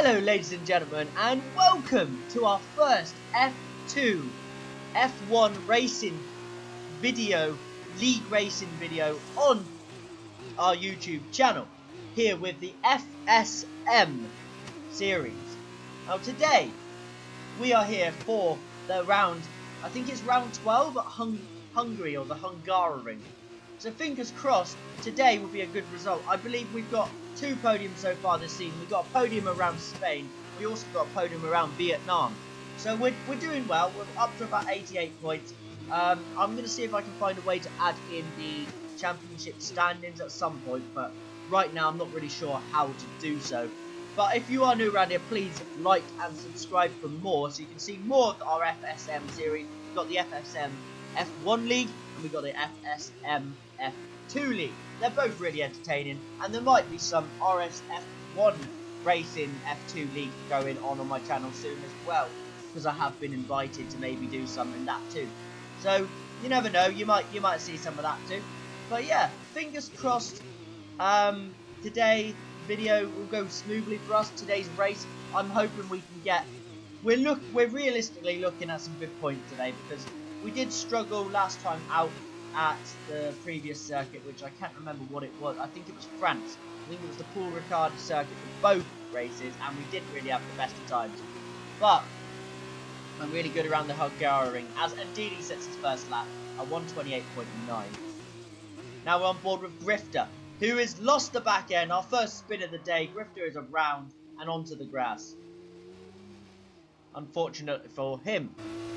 Hello ladies and gentlemen, and welcome to our first F2 F1 racing video, league racing video on our YouTube channel, here with the FSM series. Now today, we are here for the round, I think it's round 12 at Hungary, or the Hungaroring. So fingers crossed, today will be a good result. I believe we've got 2 podiums so far this season. We've got a podium around Spain. We also got a podium around Vietnam. So we're doing well. We're up to about 88 points. I'm going to see if I can find a way to add in the championship standings at some point. But right now, I'm not really sure how to do so. But if you are new around here, please like and subscribe for more, so you can see more of our FSM series. We've got the FSM F1 League, and we've got the FSM F2 League. They're both really entertaining, and there might be some RSF1 Racing F2 League going on my channel soon as well, because I have been invited to maybe do some in that too. So you never know, you might see some of that too. But yeah, fingers crossed. Today video will go smoothly for us. Today's race, I'm hoping we can get. We're realistically looking at some good points today, because we did struggle last time out at the previous circuit, which I can't remember what it was. I think it was France. I think it was the Paul Ricard circuit for both races, and we didn't really have the best of times. But I'm really good around the Hungaroring, as Ndidi sets his first lap at 1:28.9. Now we're on board with Grifter, who has lost the back end. Our first spin of the day. Grifter is around and onto the grass. Unfortunate for him.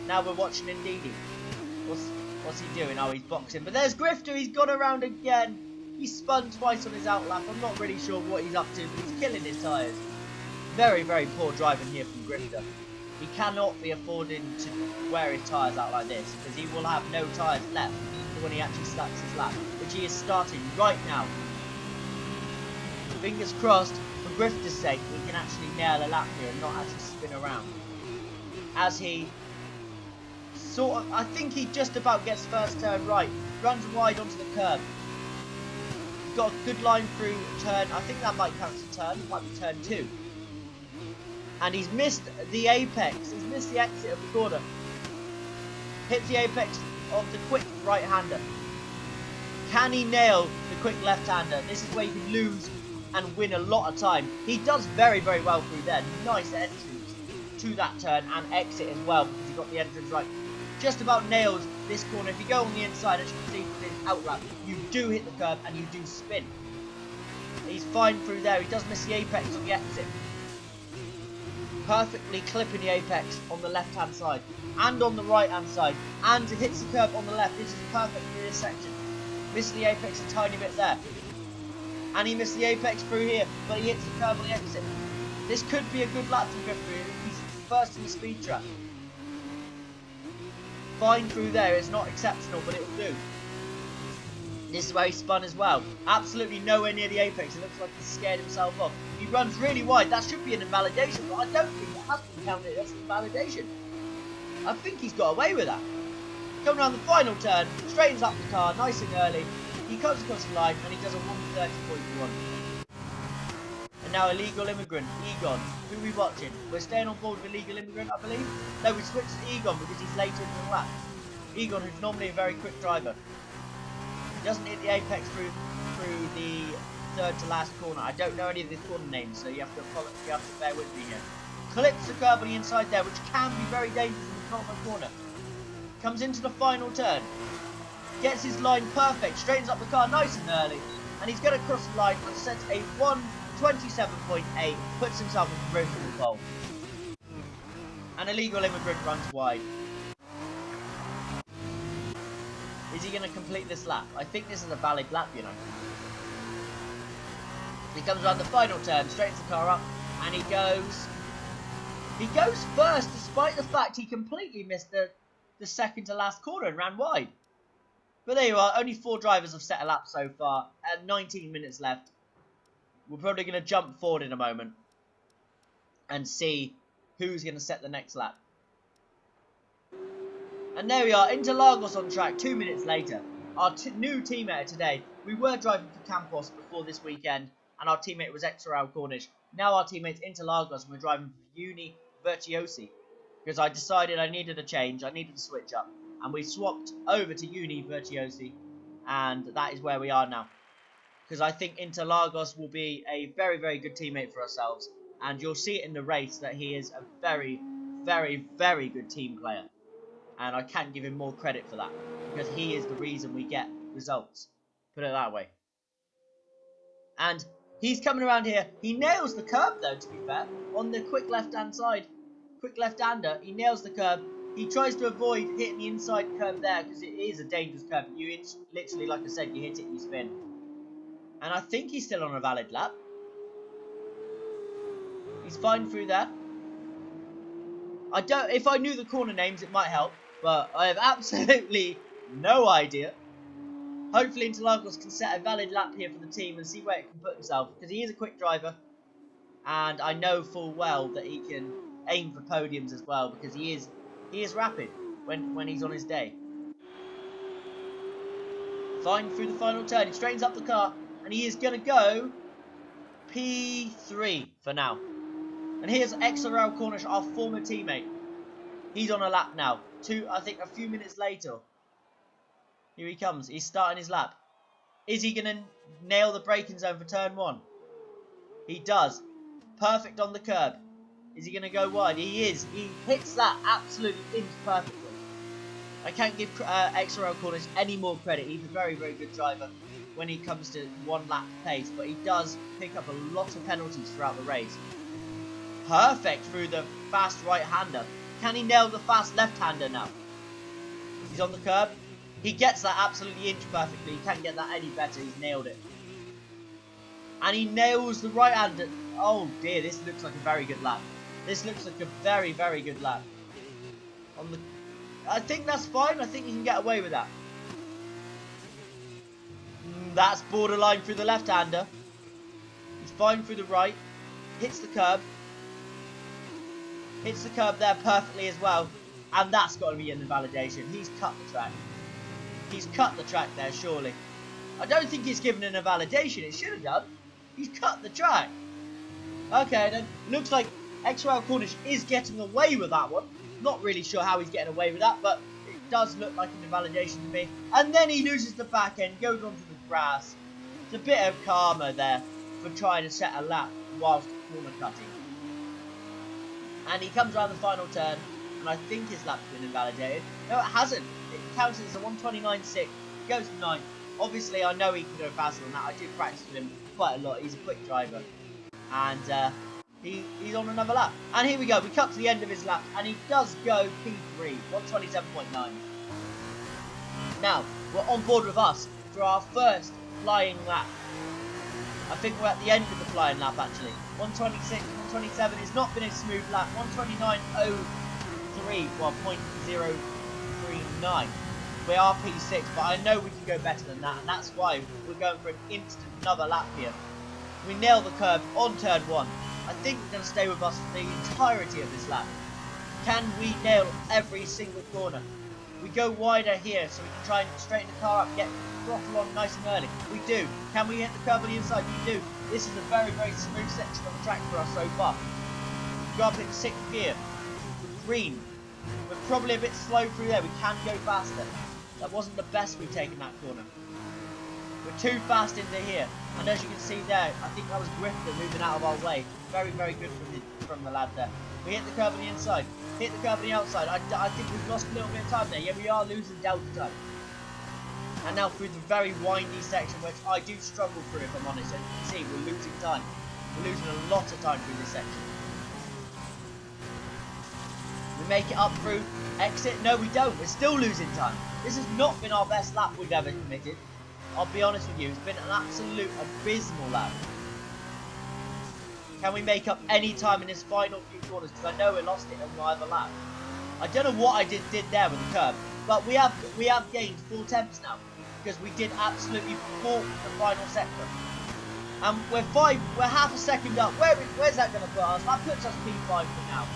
Now we're watching Ndidi. What's he doing? Oh, he's boxing. But there's Grifter. He's gone around again. He spun twice on his outlap. I'm not really sure what he's up to, but he's killing his tyres. Very, very poor driving here from Grifter. He cannot be affording to wear his tyres out like this, because he will have no tyres left when he actually starts his lap, which he is starting right now. Fingers crossed, for Grifter's sake, he can actually nail a lap here and not actually spin around. As he I think he just about gets first turn right, runs wide onto the curb. He's got a good line through turn. I think that might count as a turn. It might be turn 2. And he's missed the apex. He's missed the exit of the corner. Hits the apex of the quick right-hander. Can he nail the quick left-hander? This is where you can lose and win a lot of time. He does very, very well through there. Nice entrance to that turn and exit as well, because he got the entrance right. Just about nails this corner. If you go on the inside, as you can see from his outlap, you do hit the curb and you do spin. He's fine through there. He does miss the apex on the exit. Perfectly clipping the apex on the left hand side and on the right hand side, and hits the curb on the left. This is perfect for this section. Misses the apex a tiny bit there, and he missed the apex through here, but he hits the curb on the exit. This could be a good lap from Grifter. He's first in the speed trap. Fine through there. It's not exceptional, but it will do. This is where he spun as well. Absolutely nowhere near the apex. It looks like he scared himself off. He runs really wide. That should be an invalidation, but I don't think it has been counted as an invalidation. I think he's got away with that. Coming around the final turn, straightens up the car nice and early. He comes across the line and he does a 1:30.1. And now Illegal Immigrant, Egon. Who are we watching? We're staying on board with Illegal Immigrant, I believe. No, we switched to Egon because he's later in the lap. Egon, who's normally a very quick driver. He doesn't hit the apex through the third to last corner. I don't know any of the corner names, so you have to bear with me here. Clips the curb on the inside there, which can be very dangerous in the top of the corner. Comes into the final turn. Gets his line perfect. Straightens up the car nice and early. And he's going to cross the line and sets a 1:27.8. Puts himself in room for the pole. An Illegal Immigrant runs wide. Is he going to complete this lap? I think this is a valid lap, you know. He comes around the final turn, straightens the car up, and he goes first, despite the fact he completely missed the second to last corner and ran wide. But there you are, only 4 drivers have set a lap so far, and 19 minutes left. We're probably going to jump forward in a moment and see who's going to set the next lap. And there we are, Interlagos on track 2 minutes later. Our new teammate today. We were driving for Campos before this weekend, and our teammate was Exoral Cornish. Now our teammates Interlagos and we're driving for Uni Virtuosi. Because I decided I needed a change, I needed to switch up. And we swapped over to Uni Virtuosi. And that is where we are now. Because I think Interlagos will be a very, very good teammate for ourselves. And you'll see it in the race that he is a very, very, very good team player. And I can't give him more credit for that. Because he is the reason we get results. Put it that way. And he's coming around here. He nails the curb though, to be fair. On the quick left-hand side. Quick left-hander. He nails the curb. He tries to avoid hitting the inside curb there. Because it is a dangerous curb. You literally, like I said, you hit it, you spin. And I think he's still on a valid lap. He's fine through there. If I knew the corner names, it might help. But I have absolutely no idea. Hopefully Interlagos can set a valid lap here for the team and see where it can put himself. Because he is a quick driver. And I know full well that he can aim for podiums as well. Because he is rapid when he's on his day. Fine through the final turn. He straightens up the car. And he is going to go P3 for now. And here's XRL Cornish, our former teammate. He's on a lap now. I think a few minutes later. Here he comes. He's starting his lap. Is he going to nail the braking zone for turn 1? He does. Perfect on the curb. Is he going to go wide? He is. He hits that absolutely inch perfectly. I can't give XRL Cornish any more credit. He's a very, very good driver when he comes to one lap pace. But he does pick up a lot of penalties throughout the race. Perfect through the fast right-hander. Can he nail the fast left-hander now? He's on the curb. He gets that absolutely inch perfectly. He can't get that any better. He's nailed it. And he nails the right-hander. Oh dear, this looks like a very good lap. This looks like a very, very good lap. I think that's fine. I think he can get away with that. That's borderline through the left-hander. He's fine through the right. Hits the curb. Hits the curb there perfectly as well. And that's got to be in the validation. He's cut the track. He's cut the track there, surely. I don't think he's given an validation. It should have done. He's cut the track. Okay, then. Looks like XRL Cornish is getting away with that one. Not really sure how he's getting away with that, but it does look like an invalidation to me. And then he loses the back end, goes onto the grass. It's a bit of karma there for trying to set a lap whilst corner cutting. And he comes around the final turn, and I think his lap's been invalidated. No, it hasn't. It counts as a 1:29.6. He goes to 9th. Obviously, I know he can go faster than that. I do practice with him quite a lot. He's a quick driver. And he's on another lap. And here we go. We cut to the end of his lap, and he does go P3, 1:27.9. Now, we're on board with us for our first flying lap. I think we're at the end of the flying lap, actually. 1:26, 1:27. It's not been a smooth lap. 1:29.03, well, 0.039. We are P6, but I know we can go better than that, and that's why we're going for an instant another lap here. We nail the curb on turn 1. I think we're going to stay with us for the entirety of this lap. Can we nail every single corner? We go wider here, so we can try and straighten the car up, get throttle on nice and early. We do. Can we hit the curb on the inside? We do. This is a very, very smooth section of the track for us so far. Go up in 6th gear. Green. We're probably a bit slow through there. We can go faster. That wasn't the best we've taken that corner. We're too fast into here. And as you can see there, I think that was Grifter moving out of our way. Very, very good from the lad there. We hit the curb on the inside. Hit the curb on the outside. I think we've lost a little bit of time there. Yeah, we are losing delta time. And now through the very windy section, which I do struggle through if I'm honest. And you can see we're losing time. We're losing a lot of time through this section. We make it up through exit. No, we don't. We're still losing time. This has not been our best lap we've ever committed. I'll be honest with you. It's been an absolute abysmal lap. Can we make up any time in this final few corners? Because I know we lost it on either lap. I don't know what I did there with the curb. But we have gained 4 tenths now. Because we did absolutely fork the final sector. And we're half a second up. Where's that going to put us? That puts us P5 for now.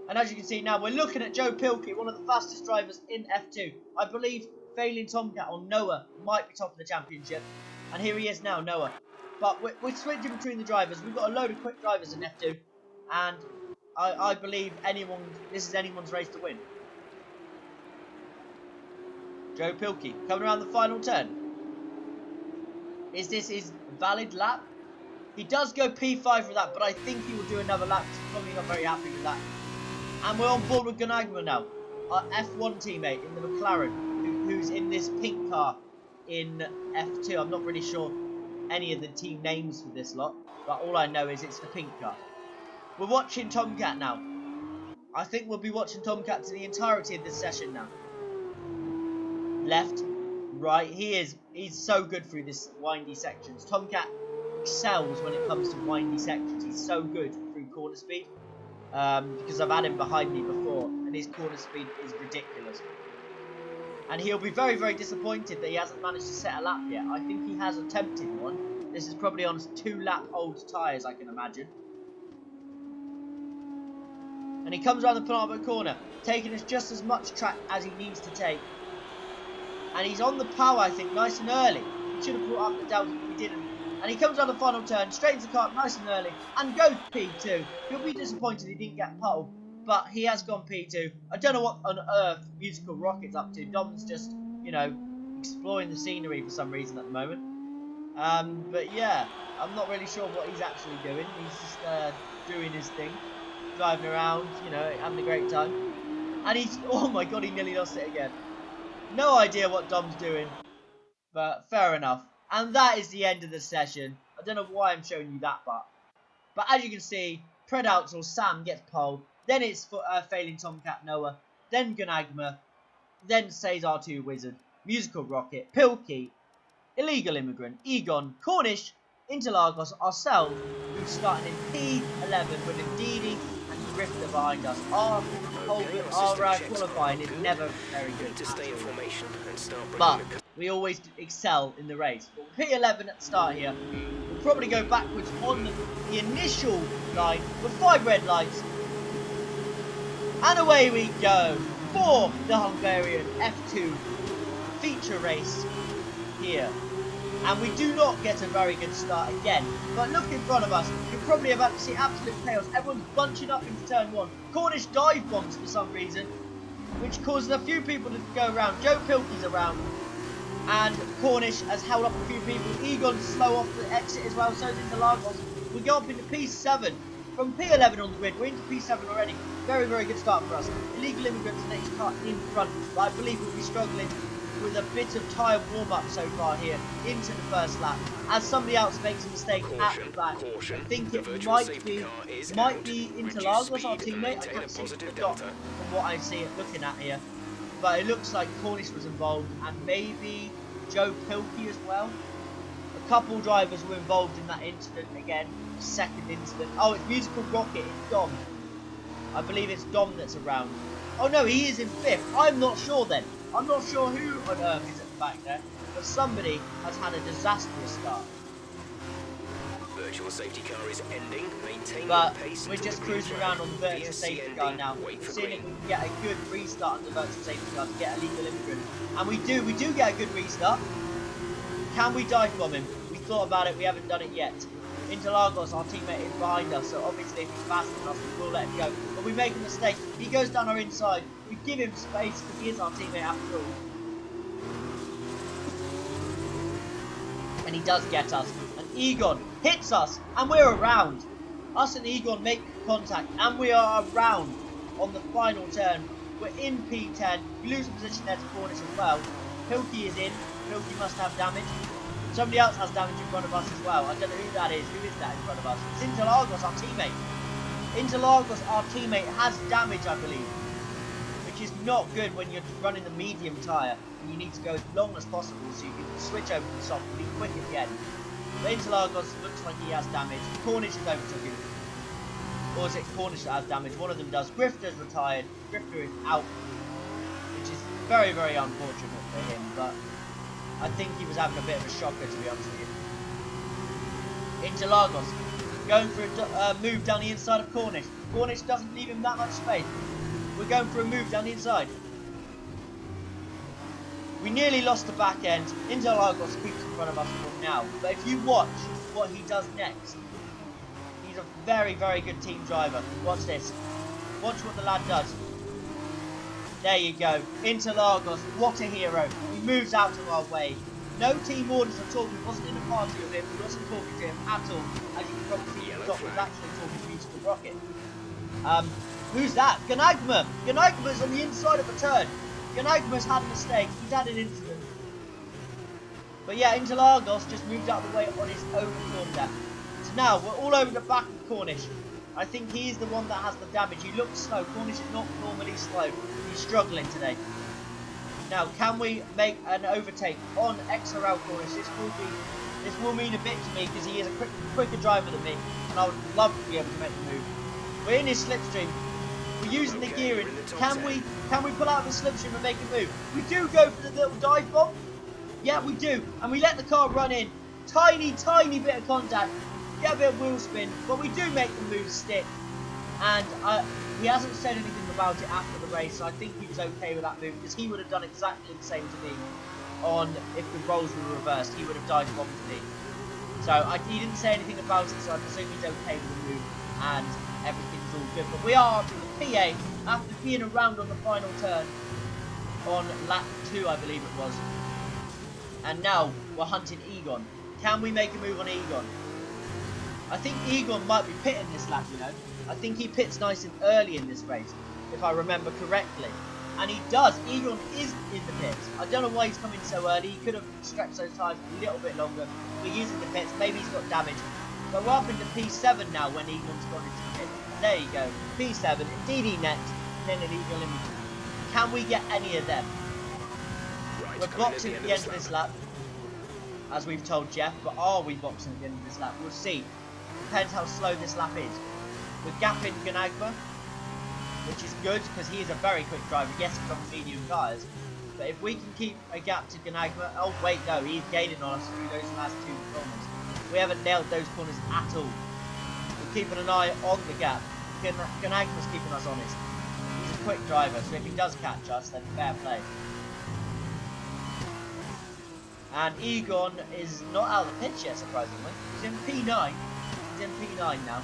And as you can see now, we're looking at Joe Pilkey, one of the fastest drivers in F2. I believe Failing Tomcat or Noah might be top of the championship. And here he is now, Noah. But we're switching between the drivers. We've got a load of quick drivers in F2. And I believe this is anyone's race to win. Joe Pilkey coming around the final turn. Is this his valid lap? He does go P5 for that, but I think he will do another lap. He's probably not very happy with that. And we're on board with Gunagma now, our F1 teammate in the McLaren, who's in this pink car in F2. I'm not really sure any of the team names for this lot, but all I know is it's the pink car. We're watching Tomcat now. I think we'll be watching Tomcat to the entirety of this session now. Left, right, he's so good through this windy sections. Tomcat excels when it comes to windy sections. He's so good through corner speed. Because I've had him behind me before, and his corner speed is ridiculous. And he'll be very, very disappointed that he hasn't managed to set a lap yet. I think he has attempted one. This is probably on 2-lap old tyres, I can imagine. And he comes around the penultimate corner, taking us just as much track as he needs to take. And he's on the power, I think, nice and early. He should have brought up the delta, but he didn't. And he comes around the final turn, straightens the car up nice and early, and goes P2. He'll be disappointed he didn't get pole, but he has gone P2. I don't know what on earth Musical Rocket's up to. Dom's just, you know, exploring the scenery for some reason at the moment. But yeah, I'm not really sure what he's actually doing. He's just doing his thing, driving around, you know, having a great time. And he's, oh my god, he nearly lost it again. No idea what Dom's doing, but fair enough. And that is the end of the session. I don't know why I'm showing you that part. But as you can see, Predouts or Sam gets pole. Then it's Failing Tomcat Noah. Then Gunagma. Then Cesar 2 Wizard. Musical Rocket. Pilkey. Illegal Immigrant. Egon. Cornish. Interlagos. Ourselves. Who's starting in P11 with Ndidi and Grifter behind us. Our qualifying is never very good. But we always excel in the race. But P11 at the start here. We'll probably go backwards on the initial line with 5 red lights. And away we go for the Hungarian F2 feature race here. And we do not get a very good start again. But look in front of us. You're probably about to see absolute chaos. Everyone's bunching up into turn 1. Cornish dive bombs for some reason, which causes a few people to go around. Joe Pilkey's around. And Cornish has held up a few people. Egon's slow off the exit as well. So is Interlagos. We go up into P7. From P11 on the grid, we're into P7 already. Very, very good start for us. Illegal Immigrants next car in front. But I believe we'll be struggling with a bit of tyre warm-up so far here into the first lap. As somebody else makes a mistake at the back. I think it might be Interlagos, our teammate. I can't see the dot from what I see it looking at here. But it looks like Cornish was involved and maybe Joe Pilkey as well. A couple drivers were involved in that incident again. Second incident. Oh, it's Musical Rocket. It's Dom. I believe it's Dom that's around. Oh no, he is in 5th. I'm not sure then. I'm not sure who on earth is at the back there. But somebody has had a disastrous start. Virtual safety car is ending. Maintain but pace. We're just cruising around on the virtual safety car now. Seeing if we can get a good restart on the virtual safety car to get a legal immigrant. And we do get a good restart. Can we dive bomb him? We thought about it, we haven't done it yet. Interlagos, our teammate, is behind us, so obviously if he's fast enough, we'll let him go. But we make a mistake. He goes down our inside. We give him space because he is our teammate after all. And he does get us. And Egon hits us, and we're around. Us and Egon make contact, and we are around on the final turn. We're in P10. We lose a position there to Cornish as well. Pilkey is in. Pilkey must have damage. Somebody else has damage in front of us as well. I don't know who that is. Who is that in front of us? It's Interlagos, our teammate. Interlagos, our teammate, has damage, I believe. Which is not good when you're running the medium tyre and you need to go as long as possible so you can switch over to the soft and be quick at the end. But Interlagos looks like he has damage. Cornish has overtook him. Or is it Cornish that has damage? One of them does. Grifter's retired. Grifter is out. Which is very, very unfortunate for him, but I think he was having a bit of a shocker, to be honest with you. Interlagos going for a move down the inside of Cornish. Cornish doesn't leave him that much space. We're going for a move down the inside. We nearly lost the back end. Interlagos keeps front of us for now. But if you watch what he does next, he's a very, very good team driver. Watch this. Watch what the lad does. There you go. Interlagos, what a hero. He moves out of our way. No team orders at all. We wasn't in a party with him. We wasn't talking to him at all. As you can probably see, the doc was actually talking to Musical Rocket. Who's that? Ganagma! Ganagma's on the inside of a turn. Ganagma's had a mistake. He's had an incident. But yeah, Interlagos just moved out of the way on his own accord there. So now, we're all over the back of Cornish. I think he's the one that has the damage. He looks slow. Cornish is not normally slow. He's struggling today. Now, can we make an overtake on XRL Cornish? This will mean a bit to me because he is a quicker driver than me, and I would love to be able to make the move. We're in his slipstream. We're using the gearing. Can we pull out of the slipstream and make a move? We do go for the little dive bomb. Yeah, we do, and we let the car run in. Tiny bit of contact. Get a bit of wheel spin, but we do make the move stick. And he hasn't said anything about it after the race, so I think he was okay with that move, because he would have done exactly the same to me if the roles were reversed. He would have dive bombed me. So he didn't say anything about it, so I presume he's okay with the move, and everything's all good. But we are after the PA, after being around on the final turn on lap 2, I believe it was. And now we're hunting Egon. Can we make a move on Egon? I think Egon might be pitting this lap, you know. I think he pits nice and early in this race, if I remember correctly. And he does. Egon is in the pits. I don't know why he's coming so early. He could have stretched those tyres a little bit longer. But he is in the pits. Maybe he's got damage. But we're up into P7 now when Egon's gone into the pit. There you go. P7, DD next, and then an Egon Limited. Can we get any of them? We're boxing at the end of this lap, as we've told Jeff. But are we boxing at the end of this lap? We'll see. Depends how slow this lap is. We're gapping Ganagma, which is good because he is a very quick driver. Yes, he's on medium tyres, but if we can keep a gap to Ganagma, oh wait, no, he's gaining on us through those last 2 corners. We haven't nailed those corners at all. We're keeping an eye on the gap. Ganagma's keeping us honest. He's a quick driver, so if he does catch us, then fair play. And Egon is not out of the pitch yet, surprisingly. He's in P9. He's in P9 now.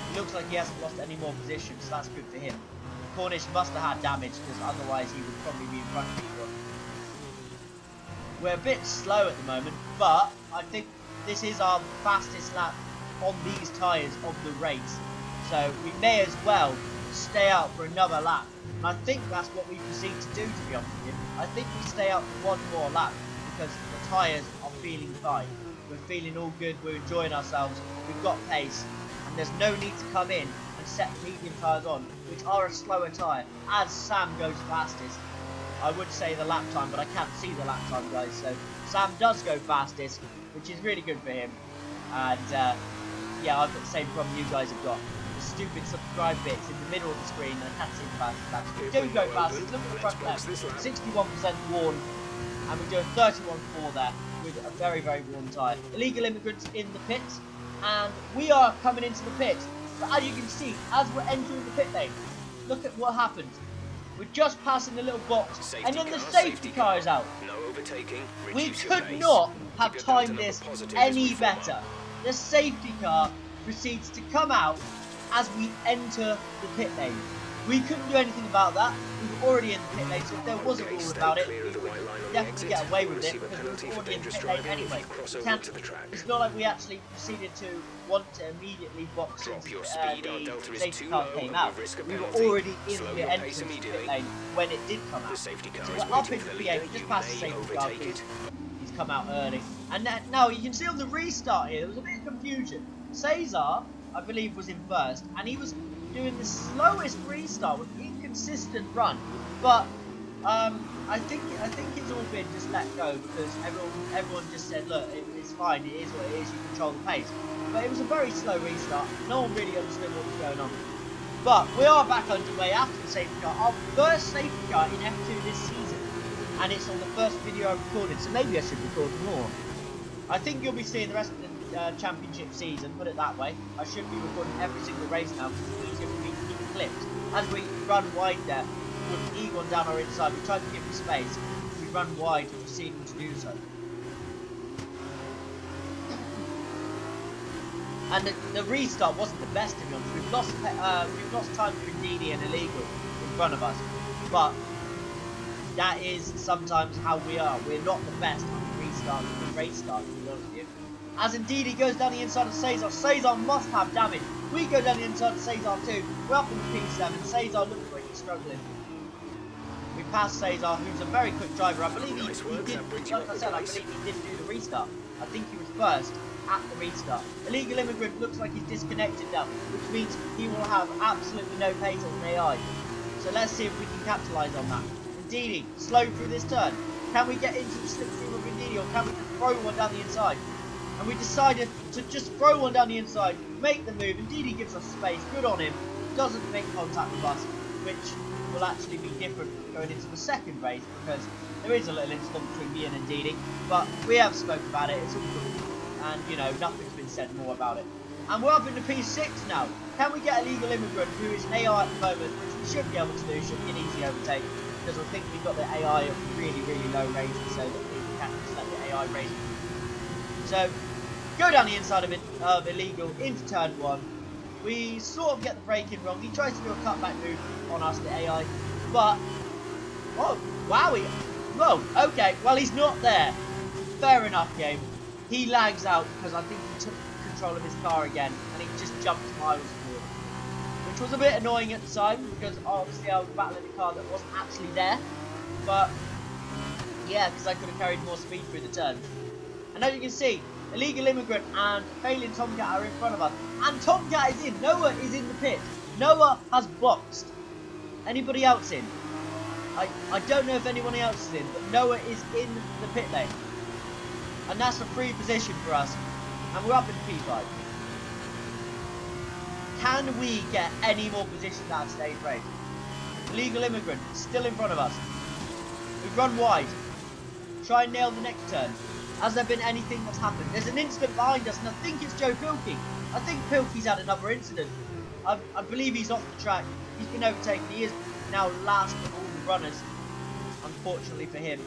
He looks like he hasn't lost any more positions, so that's good for him. Cornish must have had damage, because otherwise he would probably be in front of Egon. We're a bit slow at the moment, but I think this is our fastest lap on these tyres of the race. So we may as well stay out for another lap. And I think that's what we proceed to do, to be honest with you. I think we stay out for one more lap, because the tyres are feeling fine. We're feeling all good, we're enjoying ourselves, we've got pace, and there's no need to come in and set medium tyres on, which are a slower tyre, as Sam goes fastest. I would say the lap time, but I can't see the lap time, guys, so Sam does go fastest, which is really good for him. And yeah, I've got the same problem you guys have got. The stupid subscribe bits in the middle of the screen, and I can't see the fastest laps. We do go fastest, look at the front left, 61% worn, and we do a 31.4 there with a very, very worn tyre. Illegal immigrants in the pits, and we are coming into the pits. But as you can see, as we're entering the pit lane, look at what happens. We're just passing the little box, and then the safety car is out. No overtaking. We could not have timed this any better. The safety car proceeds to come out as we enter the pit lane. We couldn't do anything about that. We were already in the pit lane, so if there was a rule about it, we would definitely get away with it, because we were already in the pit lane anyway. It's not like we actually proceeded to want to immediately box since the safety car came out. We were already in the entrance to the pit lane when it did come out. So we're up into P8, we just passed the safety car because he's come out early. And now you can see on the restart here, there was a bit of confusion. Cesar, I believe, was in first, and he was doing the slowest restart with inconsistent run, but I think it's all been just let go, because everyone just said, look, it's fine, it is what it is, you control the pace. But it was a very slow restart. No one really understood what was going on. But we are back underway after the safety car, our first safety car in F2 this season, and it's on the first video I recorded, so maybe I should record more. I think you'll be seeing the rest of the championship season, put it that way. I should be recording every single race now, because it's easier for me to keep clips. As we run wide there, with Egon down our inside, we tried to give him space. We run wide, proceeding to do so. And the restart wasn't the best, to be honest. We've lost time to Ndidi and Illegal in front of us, but that is sometimes how we are. We're not the best on the restart and the race start, to be honest with you. As Ndidi goes down the inside of Cesar, Cesar must have damage. We go down the inside of Cesar too. We're up in the P7. Cesar looks like he's struggling. We passed Cesar, who's a very quick driver. I believe he did, like I said, I believe he did do the restart. I think he was first at the restart. Illegal Immigrant looks like he's disconnected now, which means he will have absolutely no pace as an AI. So let's see if we can capitalise on that. Ndidi, slow through this turn. Can we get into the slipstream of Ndidi, or can we just throw one down the inside? And we decided to just throw one down the inside, make the move. Ndidi gives us space, good on him. Doesn't make contact with us, which will actually be different going into the second race, because there is a little incident between me and Ndidi, but we have spoken about it, it's all good. And, you know, nothing's been said more about it. And we're up in the P6 now. Can we get Illegal Immigrant, who is an AI at the moment, which we should be able to do, should be an easy overtake, because I think we've got the AI at really, really low rating, so that we can just let the AI race. So, go down the inside of Illegal into turn 1. We sort of get the braking wrong. He tries to do a cutback move on us, the AI, but, oh, wowie. Whoa, okay, well, he's not there. Fair enough, game. He lags out because I think he took control of his car again, and he just jumped miles forward, which was a bit annoying at the time, because obviously I was battling a car that wasn't actually there, but yeah, because I could have carried more speed through the turns. And as you can see, Illegal Immigrant and Failing Tomcat are in front of us, and Tomcat is in. Noah is in the pit. Noah has boxed. Anybody else in? I don't know if anyone else is in, but Noah is in the pit lane. And that's a free position for us. And we're up in P5. Can we get any more positions out of today's race? Illegal Immigrant still in front of us. We've run wide. Try and nail the next turn. Has there been anything that's happened? There's an incident behind us, and I think it's Joe Pilkey. I think Pilkey's had another incident. I believe he's off the track. He's been overtaken. He is now last of all the runners, unfortunately for him.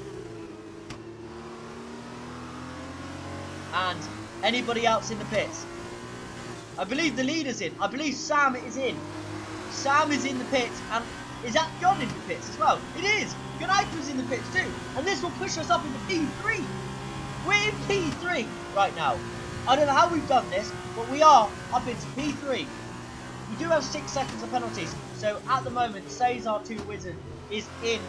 And anybody else in the pits? I believe the leader's in. I believe Sam is in. Sam is in the pits, and is that John in the pits as well? It is. Gunaica's in the pits too, and this will push us up into P3. We're in P3 right now. I don't know how we've done this, but we are up into P3. We do have 6 seconds of penalties, so at the moment, Cesar 2 Wizard is in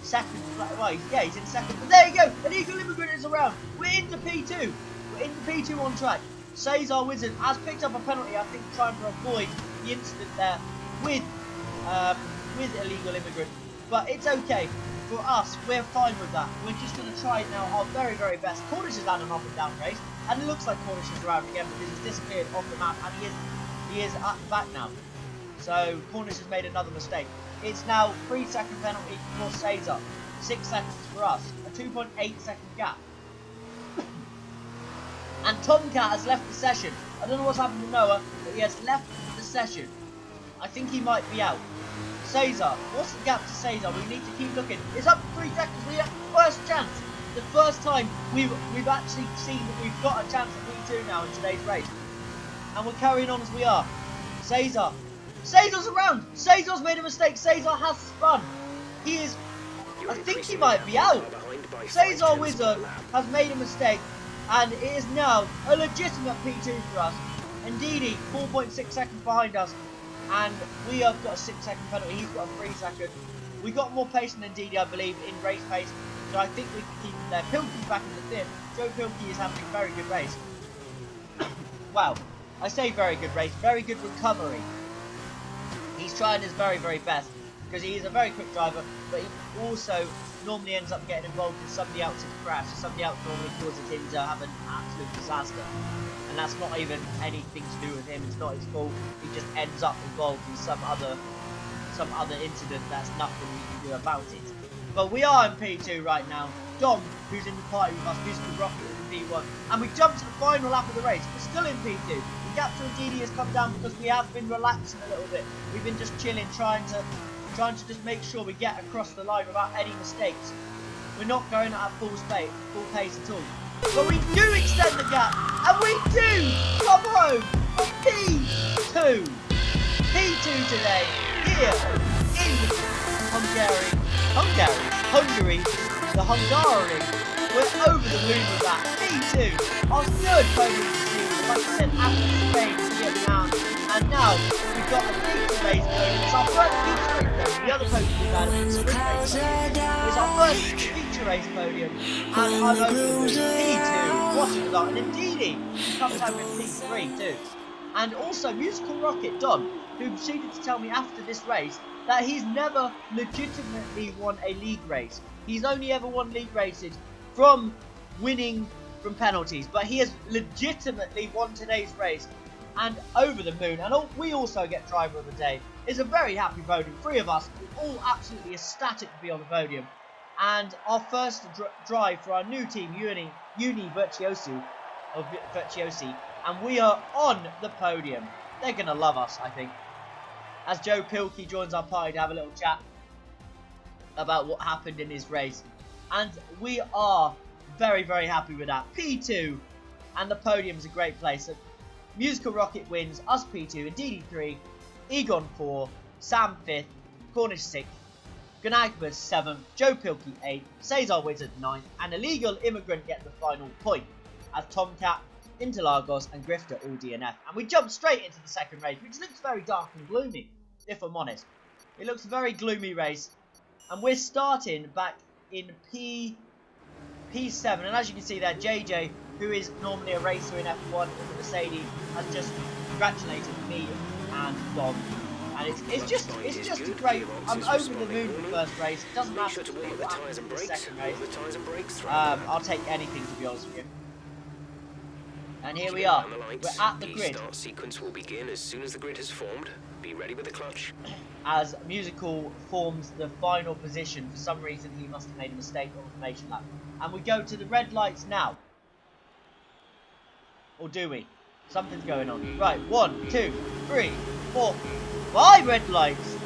second. Well, yeah, he's in second. But there you go. Illegal Immigrant is around. We're into P2. We're into P2 on track. Cesar Wizard has picked up a penalty, I think, trying to avoid the incident there with Illegal Immigrant. But it's okay. For us, we're fine with that. We're just going to try now our very, very best. Cornish has had an up and down race, and it looks like Cornish is around again because he's disappeared off the map, and he is at the back now. So Cornish has made another mistake. It's now 3-second penalty for Cesar, 6 seconds for us, a 2.8-second gap. And Tomcat has left the session. I don't know what's happened to Noah, but he has left the session. I think he might be out. Cesar, what's the gap to Cesar? We need to keep looking. It's up to 3 seconds. We have first chance. The first time we've actually seen that we've got a chance at P2 now in today's race. And we're carrying on as we are. Cesar. Cesar's around. Cesar's made a mistake. Cesar has spun. He is... I think he might be out. Cesar Wizard has made a mistake. And it is now a legitimate P2 for us. Ndidi, 4.6 seconds behind us. And we have got a 6-second penalty. He's got a 3-second. We got more pace than Ndidi, I believe, in race pace. So I think we can keep him there. Pilkey's back in the 5th. Joe Pilkey is having a very good race. Wow. I say very good race. Very good recovery. He's trying his very, very best. Because he is a very quick driver. But he also normally ends up getting involved in somebody else's crash. Somebody else normally causes him to have an absolute disaster. And that's not even anything to do with him. It's not his fault. He just ends up involved in some other incident that's nothing we can do about it. But we are in P2 right now. Dom, who's in the party with us, used to rocket in P1. And we jumped to the final lap of the race. We're still in P2. The gap to Ndidi has come down because we have been relaxing a little bit. We've been just chilling, trying to just make sure we get across the line without any mistakes. We're not going at full pace at all. But we do extend the gap, and we do come home for P2. P2 today, here in Hungary, the Hungary. We're over the moon with that. P2, our third podium of the season, like I said, after Spain, Vietnam, and now we've got a feature race podium. It's our first feature race podium. The other podium we've had is the sprint race podium. It's our first feature race podium, and I'm over the moon. P2, what a result. And indeed, he comes home with P3 too. And also, Musical Rocket Don, who proceeded to tell me after this race that he's never legitimately won a league race. He's only ever won league races from winning from penalties, but he has legitimately won today's race and over the moon. And we also get driver of the day. It's a very happy podium. 3 of us, all absolutely ecstatic to be on the podium. And our first drive for our new team, Uni Virtuosi, and we are on the podium. They're going to love us, I think. As Joe Pilkey joins our party to have a little chat about what happened in his race. And we are very, very happy with that. P2, and the podium's a great place. So, Musical Rocket wins, us P2, and DD3, Egon 4, Sam 5th, Cornish 6th, Ganagbas 7th, Joe Pilkey 8th, Cesar Wizard 9th, and Illegal Immigrant get the final point, as Tomcat, Interlagos and Grifter all DNF. And we jump straight into the second race, which looks very dark and gloomy, if I'm honest. It looks a very gloomy race. And we're starting back in P7. And as you can see there, JJ, who is normally a racer in F1 in the Mercedes, has just congratulated me and Dom. And it's just great. I'm over the moon for the first race. It doesn't matter what happens in the second race. I'll take anything, to be honest with you. And here we are. We're at the grid. The start sequence will begin as soon as the grid has formed. Be ready with the clutch. As Musical forms the final position, for some reason he must have made a mistake on the formation lap. And we go to the red lights now. Or do we? Something's going on. Right, 1, 2, 3, 4, 5 red lights.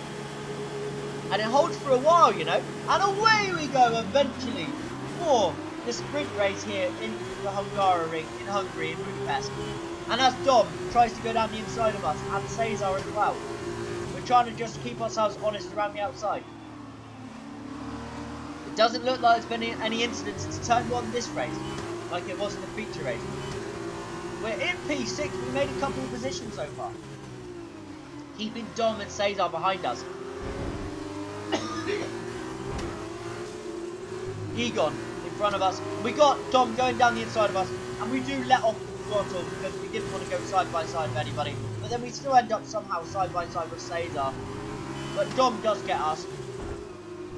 And it holds for a while, you know. And away we go eventually for the sprint race here in the Hungary, in Budapest. And as Dom tries to go down the inside of us, and Cesar as well. We're trying to just keep ourselves honest around the outside. It doesn't look like there's been any incidents to turn 1 this race, like it was in the feature race. We're in P6, we made a couple of positions so far. Keeping Dom and Cesar behind us. Egon in front of us. We got Dom going down the inside of us, and we do let off the throttle because we didn't want to go side by side with anybody. But then we still end up somehow side by side with Cesar. But Dom does get us.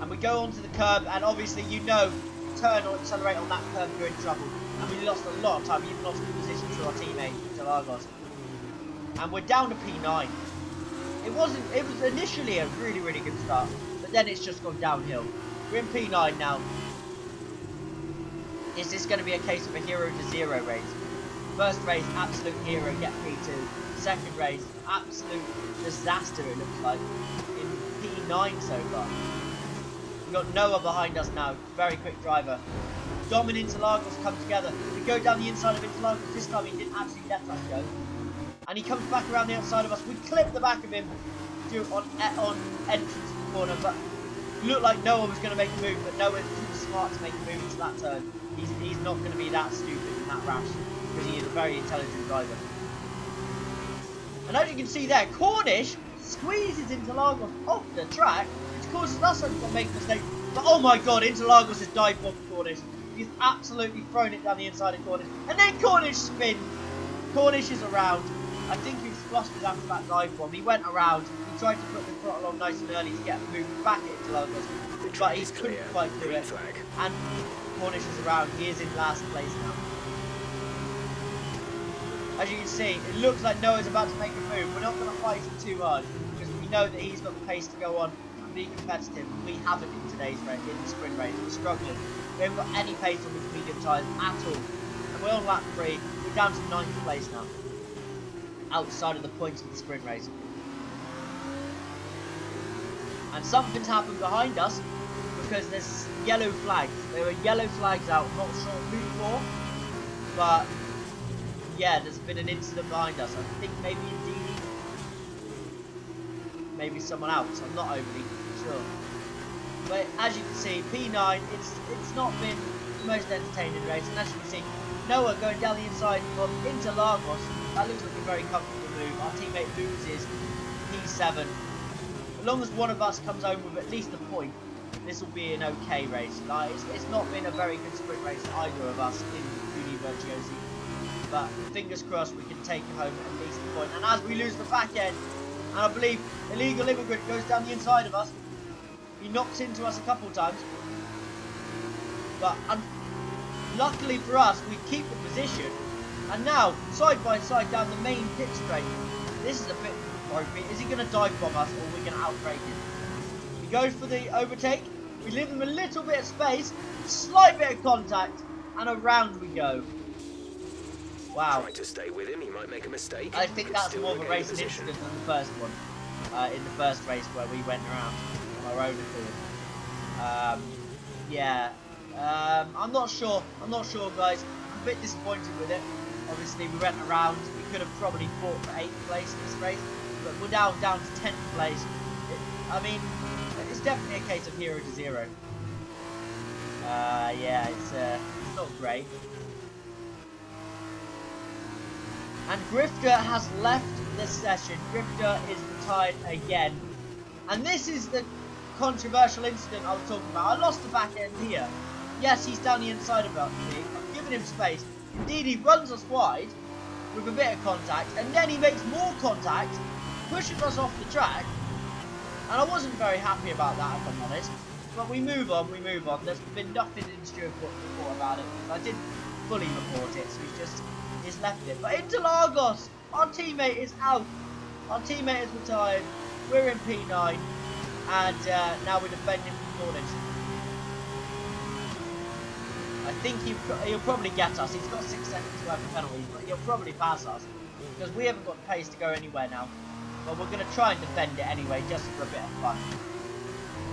And we go onto the curb, and obviously, you know, turn or accelerate on that curb, you're in trouble. And we lost a lot of time, we even lost the position to our teammate, Interlagos. And we're down to P9. It was initially a really, really good start, but then it's just gone downhill. We're in P9 now. Is this going to be a case of a 0 to 0 race? First race, absolute hero, get P2. Second race, absolute disaster it looks like. In P9 so far. We've got Noah behind us now, very quick driver. Dom and Interlagos come together. We go down the inside of Interlagos. This time he didn't actually let us go. And he comes back around the outside of us. We clip the back of him on entrance to the corner, but it looked like Noah was going to make a move, but Noah's too smart to make a move into that turn. He's not going to be that stupid and that rash, because he is a very intelligent driver. And as you can see there, Cornish squeezes Interlagos off the track, which causes us to make a mistake. But oh my god, Interlagos has dive bombed Cornish. He's absolutely thrown it down the inside of Cornish. And then Cornish spins. Cornish is around. I think he was flustered after that dive bomb. He went around. He tried to put the throttle on nice and early to get a move back at Interlagos. But he couldn't quite do it. And Cornish is around. He is in last place now. As you can see, it looks like Noah's about to make a move. We're not going to fight him too hard, because we know that he's got the pace to go on and be competitive. We haven't in today's race, in the sprint race. We're struggling. We haven't got any pace on the medium tyres at all. And we're on lap 3. We're down to 9th place now. Outside of the points of the sprint race. And something's happened behind us, because there's yellow flags. There were yellow flags out, not sure who for. But yeah, there's been an incident behind us. I think maybe Indeedy, maybe someone else. I'm not overly sure. But as you can see, P9, it's not been the most entertaining race. And as you can see, Noah going down the inside from Interlagos. That looks like a very comfortable move. Our teammate loses P7. As long as one of us comes home with at least a point, this will be an okay race. Like, it's not been a very good sprint race for either of us in Uni Virtuosi. But fingers crossed we can take home at least a point. And as we lose the back end, and I believe Illegal Immigrant goes down the inside of us. He knocks into us a couple times. But luckily for us, we keep the position. And now, side by side down the main pit straight. This is a bit ropey. Is he going to dive bomb us, or are we going to outbrake him? He goes for the overtake. We leave him a little bit of space. Slight bit of contact. And around we go. Wow. Trying to stay with him, he might make a mistake. I think that's more of a racing incident than the first one. In the first race where we went around on our own accord. Yeah. I'm not sure. Guys. I'm a bit disappointed with it. Obviously, we went around. We could have probably fought for 8th place in this race, but we're down to 10th place. I mean, it's definitely a case of 0 to 0. Yeah, it's not great. And Grifter has left this session. Grifter is retired again, and this is the controversial incident I was talking about. I lost the back end here. Yes, he's down the inside of me. I've given him space. Indeed, he runs us wide with a bit of contact, and then he makes more contact, pushes us off the track, and I wasn't very happy about that, if I'm honest. But we move on. There's been nothing in Stuart report about it, because I didn't fully report it, so he's left it. But Interlagos, our teammate is out. Our teammate is retired. We're in P9, and now we're defending from Cornish. I think he'll probably get us. He's got 6 seconds worth of penalties, but he'll probably pass us because we haven't got the pace to go anywhere now. But we're going to try and defend it anyway, just for a bit of fun.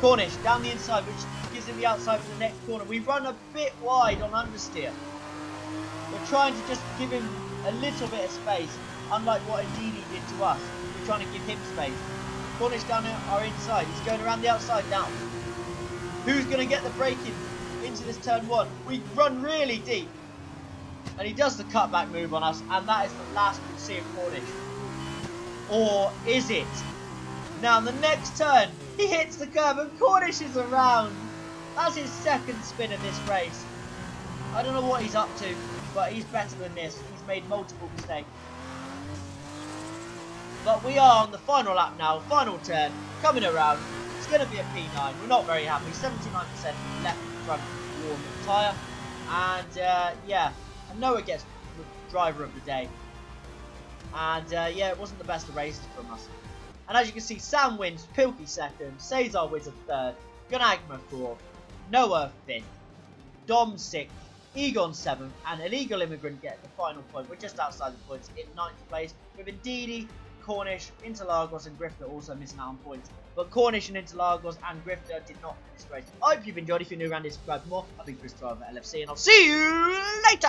Cornish down the inside, which gives him the outside for the next corner. We run a bit wide on understeer. We're trying to just give him a little bit of space, unlike what Indeedy did to us. We're trying to give him space. Cornish down our inside. He's going around the outside now. Who's going to get the break in? Into this turn 1. We run really deep, and he does the cutback move on us, and that is the last we'll see of Cornish. Or is it? Now the next turn, he hits the curve and Cornish is around. That's his 2nd spin of this race. I don't know what he's up to, but he's better than this. He's made multiple mistakes. But we are on the final lap now, final turn, coming around. It's going to be a P9. We're not very happy. 79% left front warm tyre, and yeah, and Noah gets the driver of the day, and yeah, it wasn't the best of races from us. And as you can see, Sam wins, Pilkey 2nd, Cesar Wizard 3rd, Gunagma 4th, Noah 5th, Dom 6th, Egon 7th, and Illegal Immigrant get the final point. We're just outside the points in 9th place, with Indeedy, Cornish, Interlagos and Grifter also missing out on points. But Cornish and Interlagos and Grifter did not finish race. I hope you've enjoyed. If you're new around here, subscribe for more. I've been Chris Driver LFC, and I'll see you later!